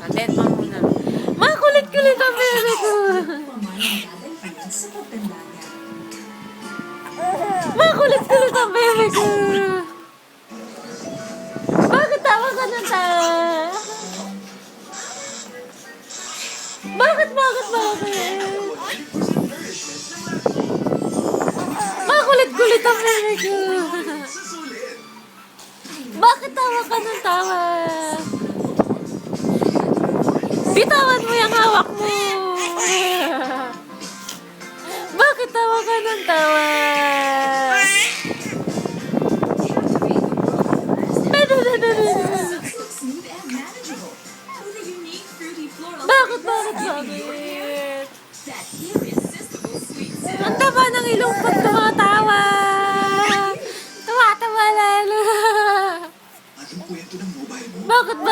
Adet mo muna. Makulit-kulit ang bebe ko. Makulit-kulit ang bebe ko. Bakit tawa ka ng tawa? Bakit? Makulit-kulit ang bebe ko. Bakit tawa ka ng tawa? Bitawan mo yung hawak mo. Bakit tawa ka ng tawa? Bakit? Ang taba ng ilong pag tumatawa. Tumatawa lalo. Bakit?